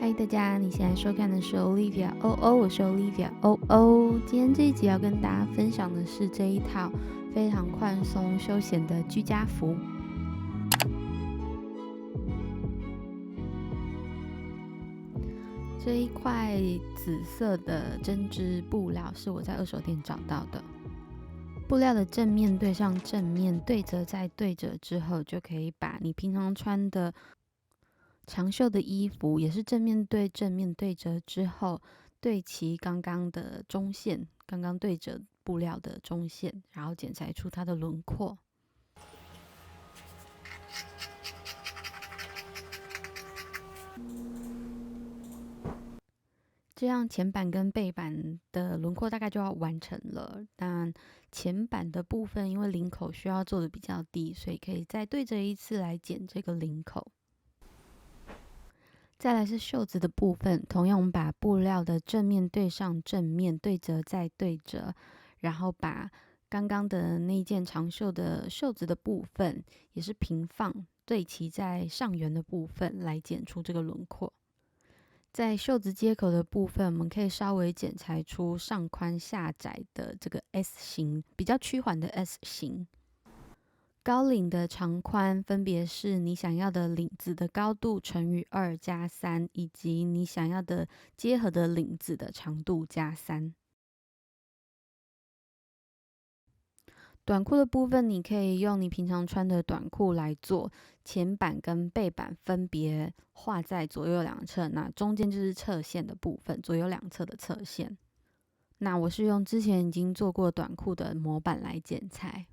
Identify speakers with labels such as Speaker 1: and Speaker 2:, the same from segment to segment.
Speaker 1: 嗨，大家，你现在收看的是 Olivia 我是 Olivia 今天这一集要跟大家分享的是这一套非常宽松休闲的居家服。这一块紫色的针织布料是我在二手店找到的。布料的正面对上正面，对折再对折之后，就可以把你平常穿的长袖的衣服，也是正面对正面对折之后，对齐刚刚的中线，刚刚对折布料的中线，然后剪裁出它的轮廓。这样前版跟背版的轮廓大概就要完成了。但前版的部分，因为领口需要做的比较低，所以可以再对折一次来剪这个领口。再来是袖子的部分，同样我们把布料的正面对上正面，对折再对折，然后把刚刚的那件长袖的袖子的部分也是平放对齐在上缘的部分来剪出这个轮廓。在袖子接口的部分，我们可以稍微剪裁出上宽下窄的这个 S 型，比较趋缓的 S 型。高领的长宽分别是你想要的领子的高度乘以2加3，以及你想要的结合的领子的长度加3。短裤的部分，你可以用你平常穿的短裤来做，前版跟背版分别画在左右两侧，那中间就是侧线的部分，左右两侧的侧线。那我是用之前已经做过短裤的模板来剪裁。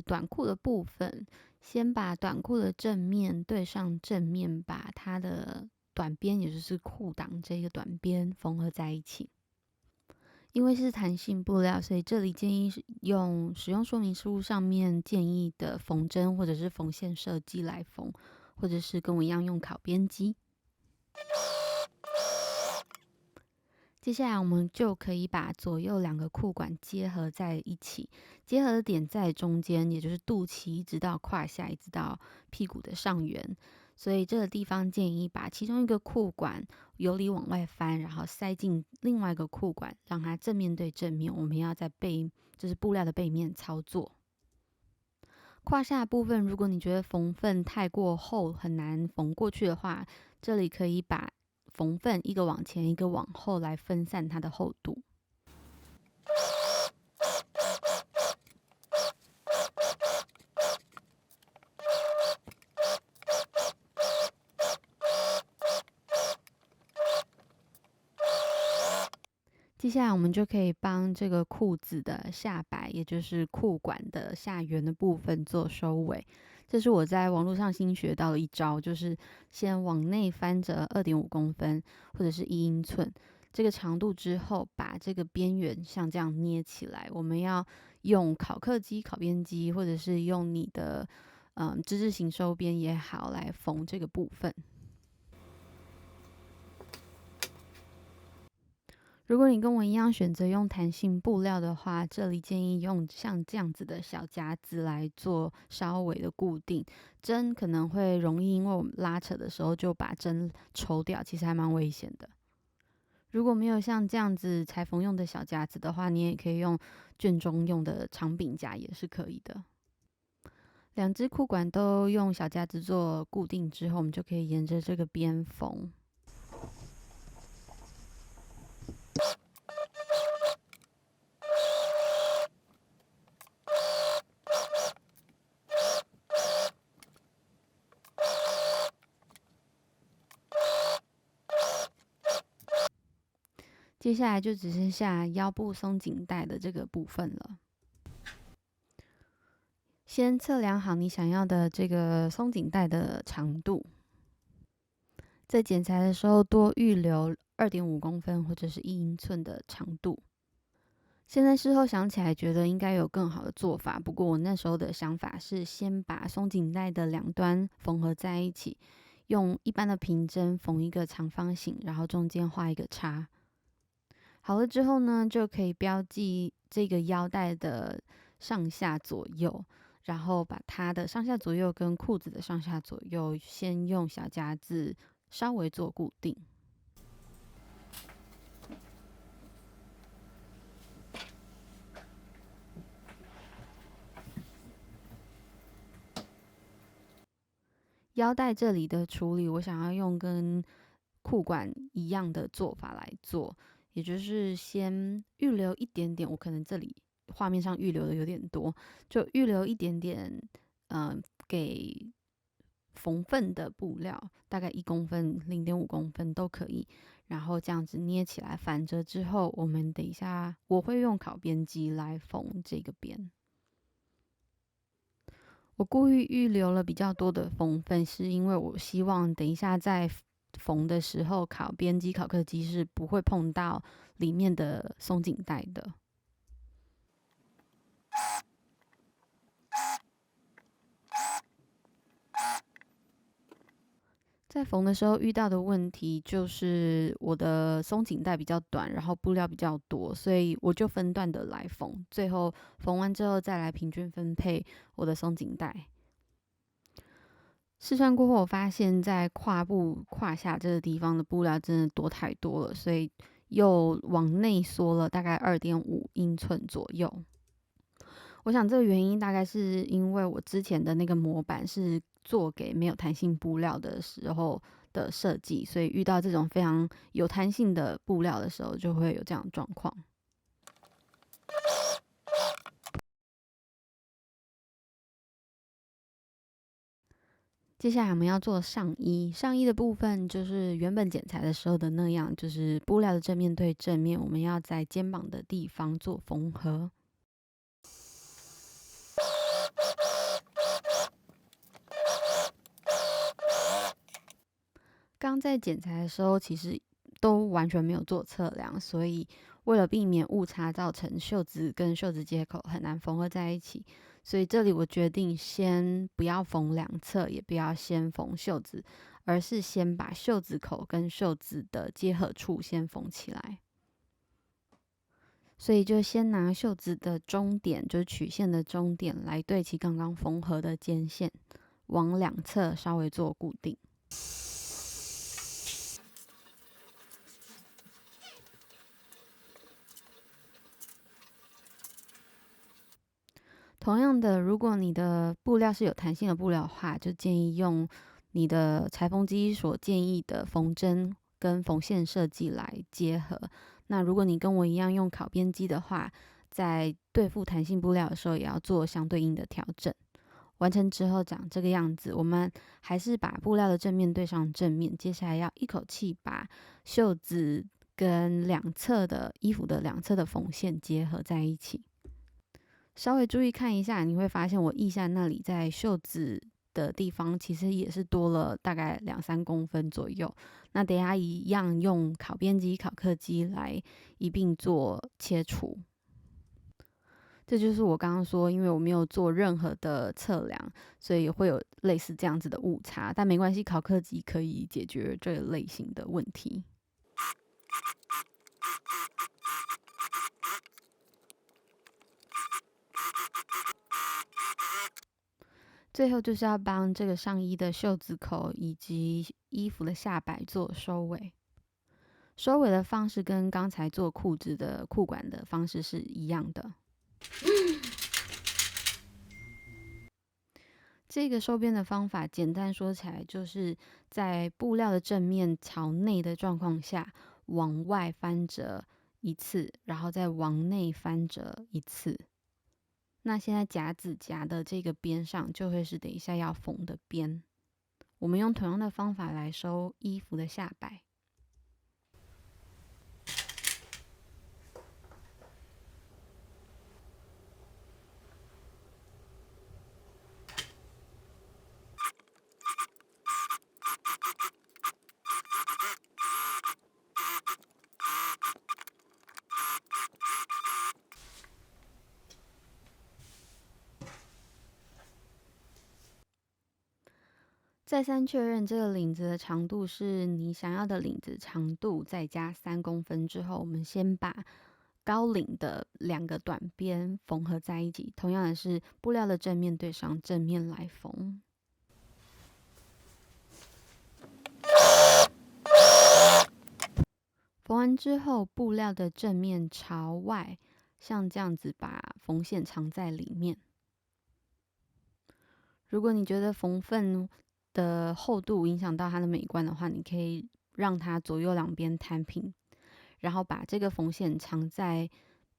Speaker 1: 短裤的部分，先把短裤的正面对上正面，把它的短边，也就是裤裆这个短边缝合在一起。因为是弹性布料，所以这里建议用使用说明书上面建议的缝针或者是缝线设计来缝，或者是跟我一样用烤边机。接下来我们就可以把左右两个裤管结合在一起，结合的点在中间，也就是肚脐一直到胯下，一直到屁股的上缘。所以这个地方建议把其中一个裤管由里往外翻，然后塞进另外一个裤管，让它正面对正面。我们要在就是布料的背面操作。胯下部分，如果你觉得缝份太过厚，很难缝过去的话，这里可以把缝份一个往前，一个往后来分散它的厚度。接下来我们就可以帮这个裤子的下摆，也就是裤管的下缘的部分做收尾。这是我在网络上新学到的一招，就是先往内翻折2.5公分或者是1英寸这个长度之后，把这个边缘像这样捏起来。我们要用烤客机、烤边机，或者是用你的之字形收边也好来缝这个部分。如果你跟我一样选择用弹性布料的话，这里建议用像这样子的小夹子来做稍微的固定。针可能会容易因为我们拉扯的时候就把针抽掉，其实还蛮危险的。如果没有像这样子裁缝用的小夹子的话，你也可以用卷中用的长柄夹也是可以的。两只裤管都用小夹子做固定之后，我们就可以沿着这个边缝。接下来就只剩下腰部松紧带的这个部分了。先测量好你想要的这个松紧带的长度，在剪裁的时候多预留2.5公分或者是1英寸的长度。现在事后想起来，觉得应该有更好的做法。不过我那时候的想法是，先把松紧带的两端缝合在一起，用一般的平针缝一个长方形，然后中间画一个叉。好了之后呢，就可以标记这个腰带的上下左右，然后把它的上下左右跟裤子的上下左右，先用小夹子稍微做固定。腰带这里的处理，我想要用跟裤管一样的做法来做，也就是先预留一点点，我可能这里画面上预留的有点多，就预留一点点，给缝缝的布料，大概1公分、0.5公分都可以。然后这样子捏起来，反折之后，我们等一下我会用烤边机来缝这个边。我故意预留了比较多的缝份，是因为我希望等一下在缝的时候，烤边机、烤客机是不会碰到里面的松紧带的。在缝的时候遇到的问题就是我的松紧带比较短，然后布料比较多，所以我就分段的来缝，最后缝完之后再来平均分配我的松紧带。试穿过后，我发现在胯部、胯下这个地方的布料真的多太多了，所以又往内缩了大概2.5英寸左右。我想这个原因大概是因为我之前的那个模板是做给没有弹性布料的时候的设计，所以遇到这种非常有弹性的布料的时候，就会有这样的状况。接下来我们要做上衣，上衣的部分就是原本剪裁的时候的那样，就是布料的正面对正面，我们要在肩膀的地方做缝合。刚在剪裁的时候，其实都完全没有做测量，所以为了避免误差造成袖子跟袖子接口很难缝合在一起，所以这里我决定先不要缝两侧，也不要先缝袖子，而是先把袖子口跟袖子的接合处先缝起来。所以就先拿袖子的中点，就是曲线的中点，来对齐刚刚缝合的肩线，往两侧稍微做固定。同样的，如果你的布料是有弹性的布料的话，就建议用你的裁缝机所建议的缝针跟缝线设计来结合。那如果你跟我一样用烤边机的话，在对付弹性布料的时候，也要做相对应的调整。完成之后长这个样子，我们还是把布料的正面对上正面，接下来要一口气把袖子跟两侧的衣服的两侧的缝线结合在一起。稍微注意看一下，你会发现我腋下那里在袖子的地方，其实也是多了大概2-3公分左右。那等一下一样用烤边机、烤客机来一并做切除。这就是我刚刚说，因为我没有做任何的测量，所以会有类似这样子的误差。但没关系，烤客机可以解决这类型的问题。最后就是要帮这个上衣的袖子口以及衣服的下摆做收尾。收尾的方式跟刚才做裤子的裤管的方式是一样的。这个收边的方法，简单说起来，就是在布料的正面朝内的状况下，往外翻折一次，然后再往内翻折一次。那现在夹子夹的这个边上，就会是等一下要缝的边。我们用同样的方法来收衣服的下摆。再三确认这个领子的长度是你想要的领子长度，再加3公分之后，我们先把高领的2个短边缝合在一起，同样的是布料的正面对上正面来缝。缝完之后，布料的正面朝外，像这样子把缝线藏在里面。如果你觉得缝份的厚度影响到它的美观的话，你可以让它左右两边摊平，然后把这个缝线藏在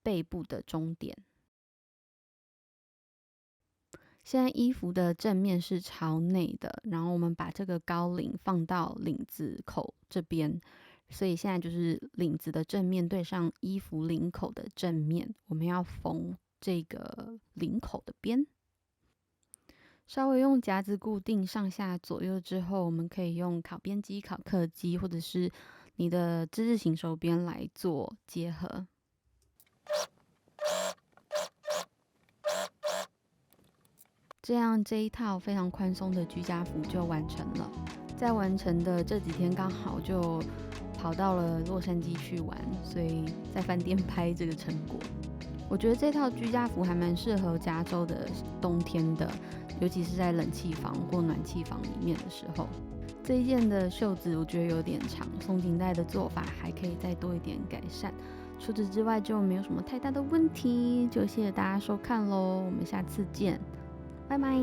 Speaker 1: 背部的中点。现在衣服的正面是朝内的，然后我们把这个高领放到领子口这边，所以现在就是领子的正面对上衣服领口的正面，我们要缝这个领口的边。稍微用夹子固定上下左右之后，我们可以用烤边机、烤客机，或者是你的之字形手边来做结合。这样这一套非常宽松的居家服就完成了。在完成的这几天刚好就跑到了洛杉矶去玩，所以在饭店拍这个成果。我觉得这套居家服还蛮适合加州的冬天的，尤其是在冷气房或暖气房里面的时候。这一件的袖子我觉得有点长，松紧带的做法还可以再多一点改善。除此之外就没有什么太大的问题，就谢谢大家收看咯，我们下次见。拜拜。